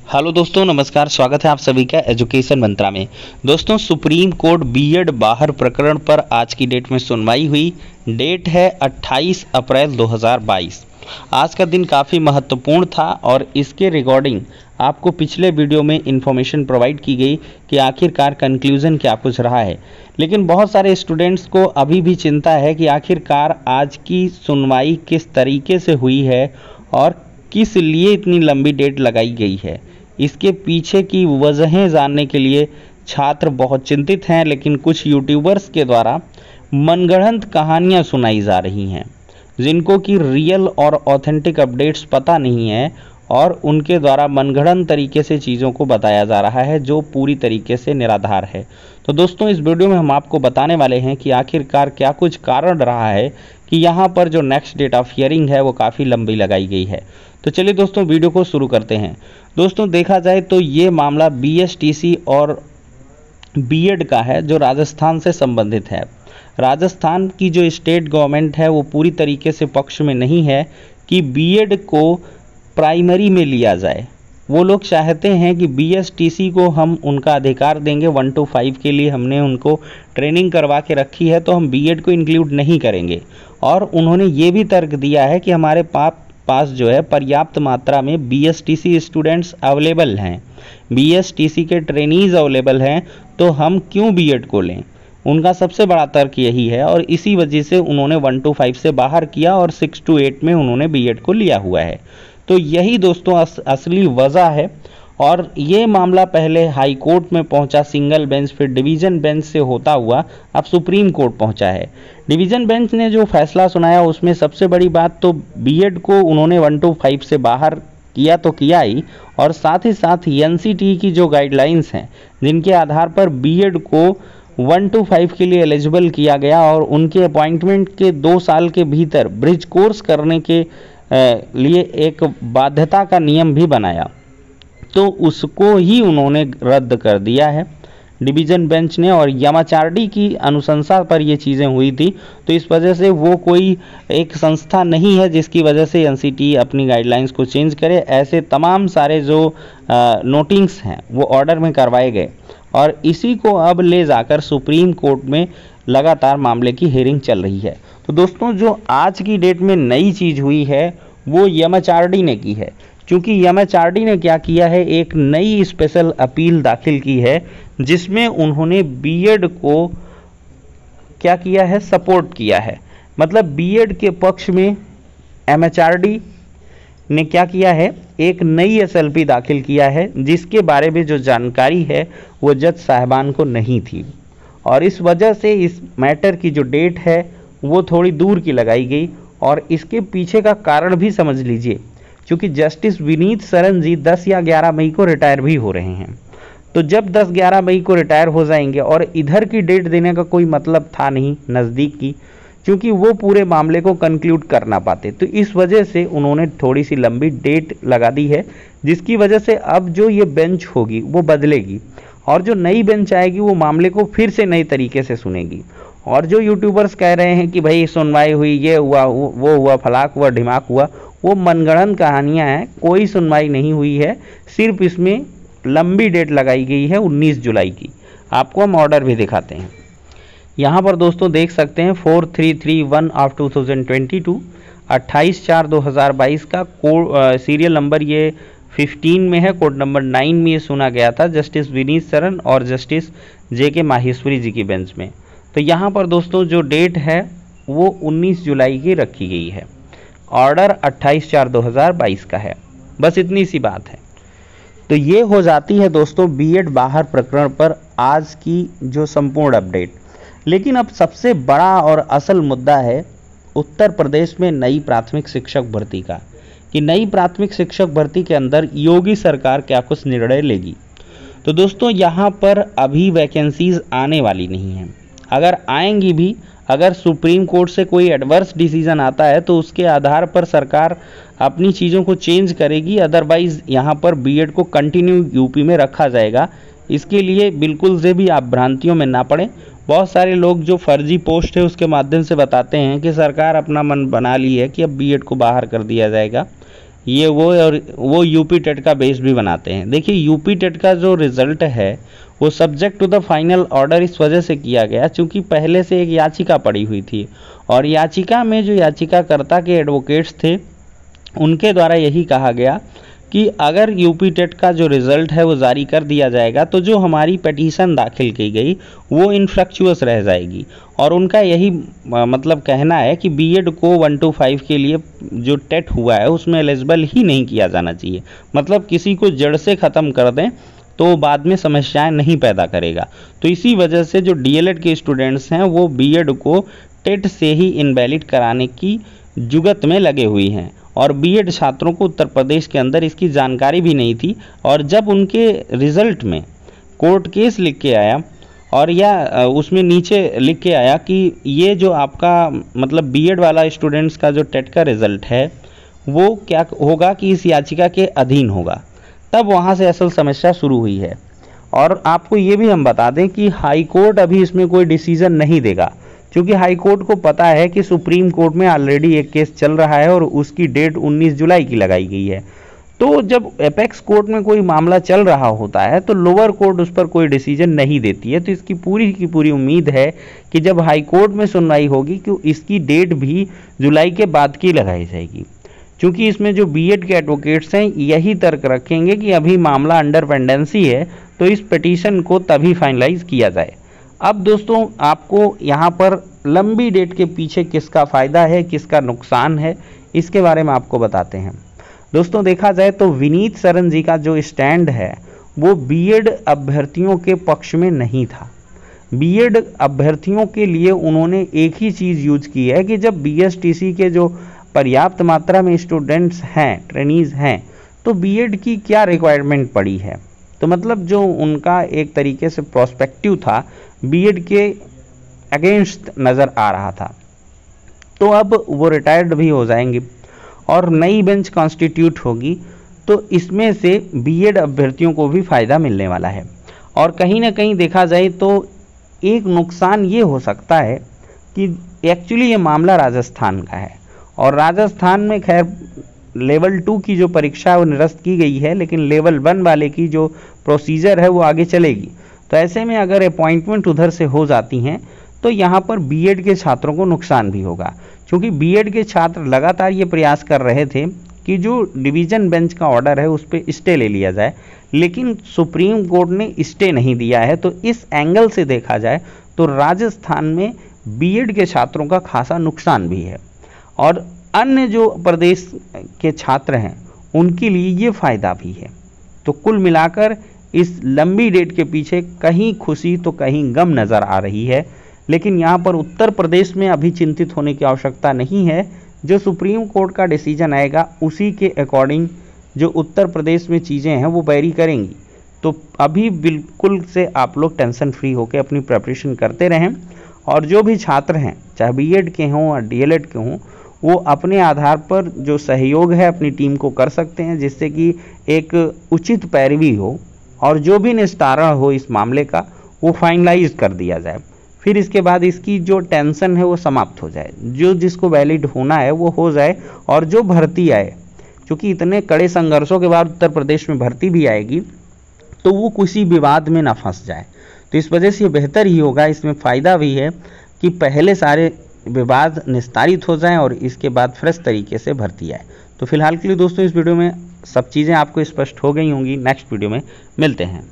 Hello दोस्तों, नमस्कार। स्वागत है आप सभी का एजुकेशन मंत्रा में। दोस्तों, सुप्रीम कोर्ट बीएड बाहर प्रकरण पर आज की डेट में सुनवाई हुई। डेट है 28 अप्रैल 2022। आज का दिन काफ़ी महत्वपूर्ण था और इसके रिगार्डिंग आपको पिछले वीडियो में इन्फॉर्मेशन प्रोवाइड की गई कि आखिरकार कंक्लूज़न क्या कुछ रहा है। लेकिन बहुत सारे स्टूडेंट्स को अभी भी चिंता है कि आखिरकार आज की सुनवाई किस तरीके से हुई है और किस लिए इतनी लंबी डेट लगाई गई है। इसके पीछे की वजहें जानने के लिए छात्र बहुत चिंतित हैं, लेकिन कुछ यूट्यूबर्स के द्वारा मनगढ़ंत कहानियां सुनाई जा रही हैं जिनको कि रियल और ऑथेंटिक अपडेट्स पता नहीं है और उनके द्वारा मनगढ़ंत तरीके से चीज़ों को बताया जा रहा है जो पूरी तरीके से निराधार है। तो दोस्तों, इस वीडियो में हम आपको बताने वाले हैं कि आखिरकार क्या कुछ कारण रहा है कि यहाँ पर जो नेक्स्ट डेट ऑफ हियरिंग है वो काफ़ी लंबी लगाई गई है। तो चलिए दोस्तों, वीडियो को शुरू करते हैं। दोस्तों, देखा जाए तो ये मामला बीएसटीसी और बीएड का है जो राजस्थान से संबंधित है। राजस्थान की जो स्टेट गवर्नमेंट है वो पूरी तरीके से पक्ष में नहीं है कि बीएड को प्राइमरी में लिया जाए। वो लोग चाहते हैं कि बीएसटीसी को हम उनका अधिकार देंगे 1 to 5 के लिए हमने उनको ट्रेनिंग करवा के रखी है, तो हम बीएड को इंक्लूड नहीं करेंगे। और उन्होंने ये भी तर्क दिया है कि हमारे पास जो है पर्याप्त मात्रा में बीएसटीसी स्टूडेंट्स अवेलेबल हैं, बीएसटीसी के ट्रेनीज अवेलेबल हैं, तो हम क्यों बीएड को लें। उनका सबसे बड़ा तर्क यही है और इसी वजह से उन्होंने 1 to 5 से बाहर किया और 6 to 8 में उन्होंने बीएड को लिया हुआ है। तो यही दोस्तों असली वजह है। और ये मामला पहले हाई कोर्ट में पहुंचा सिंगल बेंच, फिर डिवीज़न बेंच से होता हुआ अब सुप्रीम कोर्ट पहुंचा है। डिवीज़न बेंच ने जो फैसला सुनाया उसमें सबसे बड़ी बात तो बीएड को उन्होंने 1 to 5 से बाहर किया तो किया ही, और साथ ही साथ एनसीटी की जो गाइडलाइंस हैं जिनके आधार पर बीएड को 1 to 5 के लिए एलिजिबल किया गया और उनके अपॉइंटमेंट के 2 साल के भीतर ब्रिज कोर्स करने के लिए एक बाध्यता का नियम भी बनाया, तो उसको ही उन्होंने रद्द कर दिया है डिवीज़न बेंच ने। और एमएचआरडी की अनुशंसा पर ये चीज़ें हुई थी, तो इस वजह से वो कोई एक संस्था नहीं है जिसकी वजह से एनसीटी अपनी गाइडलाइंस को चेंज करे। ऐसे तमाम सारे जो नोटिंग्स हैं वो ऑर्डर में करवाए गए और इसी को अब ले जाकर सुप्रीम कोर्ट में लगातार मामले की हियरिंग चल रही है। तो दोस्तों, जो आज की डेट में नई चीज़ हुई है वो एमएचआरडी ने की है, क्योंकि एमएचआरडी ने क्या किया है, एक नई स्पेशल अपील दाखिल की है जिसमें उन्होंने बीएड को क्या किया है, सपोर्ट किया है। मतलब बीएड के पक्ष में एमएचआरडी ने क्या किया है, एक नई एसएलपी दाखिल किया है जिसके बारे में जो जानकारी है वो जज साहिबान को नहीं थी, और इस वजह से इस मैटर की जो डेट है वो थोड़ी दूर की लगाई गई। और इसके पीछे का कारण भी समझ लीजिए, क्योंकि जस्टिस विनीत सरन जी 10 या 11 मई को रिटायर भी हो रहे हैं। तो जब 10-11 मई को रिटायर हो जाएंगे और इधर की डेट देने का कोई मतलब था नहीं नज़दीक की, क्योंकि वो पूरे मामले को कंक्लूड कर ना पाते, तो इस वजह से उन्होंने थोड़ी सी लंबी डेट लगा दी है, जिसकी वजह से अब जो ये बेंच होगी वो बदलेगी और जो नई बेंच आएगी वो मामले को फिर से नए तरीके से सुनेगी। और जो यूट्यूबर्स कह रहे हैं कि भाई सुनवाई हुई, ये हुआ, वो हुआ, फलाक हुआ, ढिमाक हुआ, वो मनगढ़ंत कहानियां हैं। कोई सुनवाई नहीं हुई है, सिर्फ इसमें लंबी डेट लगाई गई है 19 जुलाई की। आपको हम ऑर्डर भी दिखाते हैं। यहाँ पर दोस्तों देख सकते हैं 4331 ऑफ 2022, 28/4/2022 का सीरियल नंबर ये 15 में है, कोड नंबर 9 में ये सुना गया था जस्टिस विनीत सरन और जस्टिस JK माहेश्वरी जी की बेंच में। तो यहाँ पर दोस्तों जो डेट है वो 19 जुलाई की रखी गई है। ऑर्डर 28/4/2022 का है। बस इतनी सी बात है। तो ये हो जाती है दोस्तों बीएड बाहर प्रकरण पर आज की जो संपूर्ण अपडेट। लेकिन अब सबसे बड़ा और असल मुद्दा है उत्तर प्रदेश में नई प्राथमिक शिक्षक भर्ती का, कि नई प्राथमिक शिक्षक भर्ती के अंदर योगी सरकार क्या कुछ निर्णय लेगी। तो दोस्तों, यहाँ पर अभी वैकेंसीज आने वाली नहीं हैं। अगर आएंगी भी, अगर सुप्रीम कोर्ट से कोई एडवर्स डिसीजन आता है तो उसके आधार पर सरकार अपनी चीज़ों को चेंज करेगी, अदरवाइज़ यहाँ पर बीएड को कंटिन्यू यूपी में रखा जाएगा। इसके लिए बिल्कुल से भी आप भ्रांतियों में ना पड़ें। बहुत सारे लोग जो फर्जी पोस्ट है उसके माध्यम से बताते हैं कि सरकार अपना मन बना ली है कि अब बीएड को बाहर कर दिया जाएगा। ये वो यूपी टेट का बेस भी बनाते हैं। देखिए यूपी टेट का जो रिजल्ट है वो subject to the final order इस वजह से किया गया क्योंकि पहले से एक याचिका पड़ी हुई थी और याचिका में जो याचिकाकर्ता के एडवोकेट्स थे उनके द्वारा यही कहा गया कि अगर यूपी टेट का जो रिज़ल्ट है वो जारी कर दिया जाएगा तो जो हमारी पिटीशन दाखिल की गई वो इनफ्रक्चुअस रह जाएगी। और उनका यही मतलब कहना है कि बीएड को 125 के लिए जो टेट हुआ है उसमें एलिजिबल ही नहीं किया जाना चाहिए। मतलब किसी को जड़ से ख़त्म कर दें तो बाद में समस्याएं नहीं पैदा करेगा। तो इसी वजह से जो डीएलएड के स्टूडेंट्स हैं वो बीएड को टेट से ही इनवैलिड कराने की जुगत में लगे हुई हैं और बीएड छात्रों को उत्तर प्रदेश के अंदर इसकी जानकारी भी नहीं थी। और जब उनके रिज़ल्ट में कोर्ट केस लिख के आया और या उसमें नीचे लिख के आया कि ये जो आपका मतलब बीएड वाला स्टूडेंट्स का जो टेट का रिज़ल्ट है वो क्या होगा कि इस याचिका के अधीन होगा, तब वहाँ से असल समस्या शुरू हुई है। और आपको ये भी हम बता दें कि हाई कोर्ट अभी इसमें कोई डिसीज़न नहीं देगा क्योंकि हाई कोर्ट को पता है कि सुप्रीम कोर्ट में ऑलरेडी एक केस चल रहा है और उसकी डेट 19 जुलाई की लगाई गई है। तो जब एपेक्स कोर्ट में कोई मामला चल रहा होता है तो लोअर कोर्ट उस पर कोई डिसीजन नहीं देती है। तो इसकी पूरी की पूरी उम्मीद है कि जब हाई कोर्ट में सुनवाई होगी कि इसकी डेट भी जुलाई के बाद की लगाई जाएगी, क्योंकि इसमें जो बीएड के एडवोकेट्स हैं यही तर्क रखेंगे कि अभी मामला अंडर पेंडेंसी है तो इस पिटीशन को तभी फाइनलाइज किया जाए। अब दोस्तों आपको यहाँ पर लंबी डेट के पीछे किसका फ़ायदा है किसका नुकसान है इसके बारे में आपको बताते हैं। दोस्तों देखा जाए तो विनीत सरन जी का जो स्टैंड है वो बीएड अभ्यर्थियों के पक्ष में नहीं था। बीएड अभ्यर्थियों के लिए उन्होंने एक ही चीज़ यूज की है कि जब बीएसटीसी के जो पर्याप्त मात्रा में स्टूडेंट्स हैं, ट्रेनीज़ हैं, तो बीएड की क्या रिक्वायरमेंट पड़ी है। तो मतलब जो उनका एक तरीके से प्रोस्पेक्टिव था बीएड के अगेंस्ट नज़र आ रहा था। तो अब वो रिटायर्ड भी हो जाएंगे और नई बेंच कॉन्स्टिट्यूट होगी तो इसमें से बीएड अभ्यर्थियों को भी फ़ायदा मिलने वाला है। और कहीं ना कहीं देखा जाए तो एक नुकसान ये हो सकता है कि एक्चुअली ये मामला राजस्थान का है और राजस्थान में खैर लेवल 2 की जो परीक्षा है वो निरस्त की गई है, लेकिन लेवल 1 वाले की जो प्रोसीजर है वो आगे चलेगी। तो ऐसे में अगर अपॉइंटमेंट उधर से हो जाती हैं तो यहाँ पर बीएड के छात्रों को नुकसान भी होगा, क्योंकि बीएड के छात्र लगातार ये प्रयास कर रहे थे कि जो डिवीज़न बेंच का ऑर्डर है उस पर स्टे ले लिया जाए, लेकिन सुप्रीम कोर्ट ने स्टे नहीं दिया है। तो इस एंगल से देखा जाए तो राजस्थान में बीएड के छात्रों का खासा नुकसान भी है और अन्य जो प्रदेश के छात्र हैं उनके लिए ये फ़ायदा भी है। तो कुल मिलाकर इस लंबी डेट के पीछे कहीं खुशी तो कहीं गम नज़र आ रही है, लेकिन यहाँ पर उत्तर प्रदेश में अभी चिंतित होने की आवश्यकता नहीं है। जो सुप्रीम कोर्ट का डिसीजन आएगा उसी के अकॉर्डिंग जो उत्तर प्रदेश में चीज़ें हैं वो वेरी करेंगी। तो अभी बिल्कुल से आप लोग टेंशन फ्री होकर अपनी प्रिपरेशन करते रहें और जो भी छात्र हैं चाहे बीएड के हों या डीएलएड के हों वो अपने आधार पर जो सहयोग है अपनी टीम को कर सकते हैं, जिससे कि एक उचित पैरवी हो और जो भी निस्तारण हो इस मामले का वो फाइनलाइज कर दिया जाए। फिर इसके बाद इसकी जो टेंशन है वो समाप्त हो जाए, जो जिसको वैलिड होना है वो हो जाए और जो भर्ती आए, क्योंकि इतने कड़े संघर्षों के बाद उत्तर प्रदेश में भर्ती भी आएगी तो वो किसी विवाद में ना फंस जाए। तो इस वजह से ये बेहतर ही होगा, इसमें फ़ायदा भी है कि पहले सारे विवाद निस्तारित हो जाएं और इसके बाद फ्रेश तरीके से भर्ती आए। तो फिलहाल के लिए दोस्तों इस वीडियो में सब चीज़ें आपको स्पष्ट हो गई होंगी। नेक्स्ट वीडियो में मिलते हैं।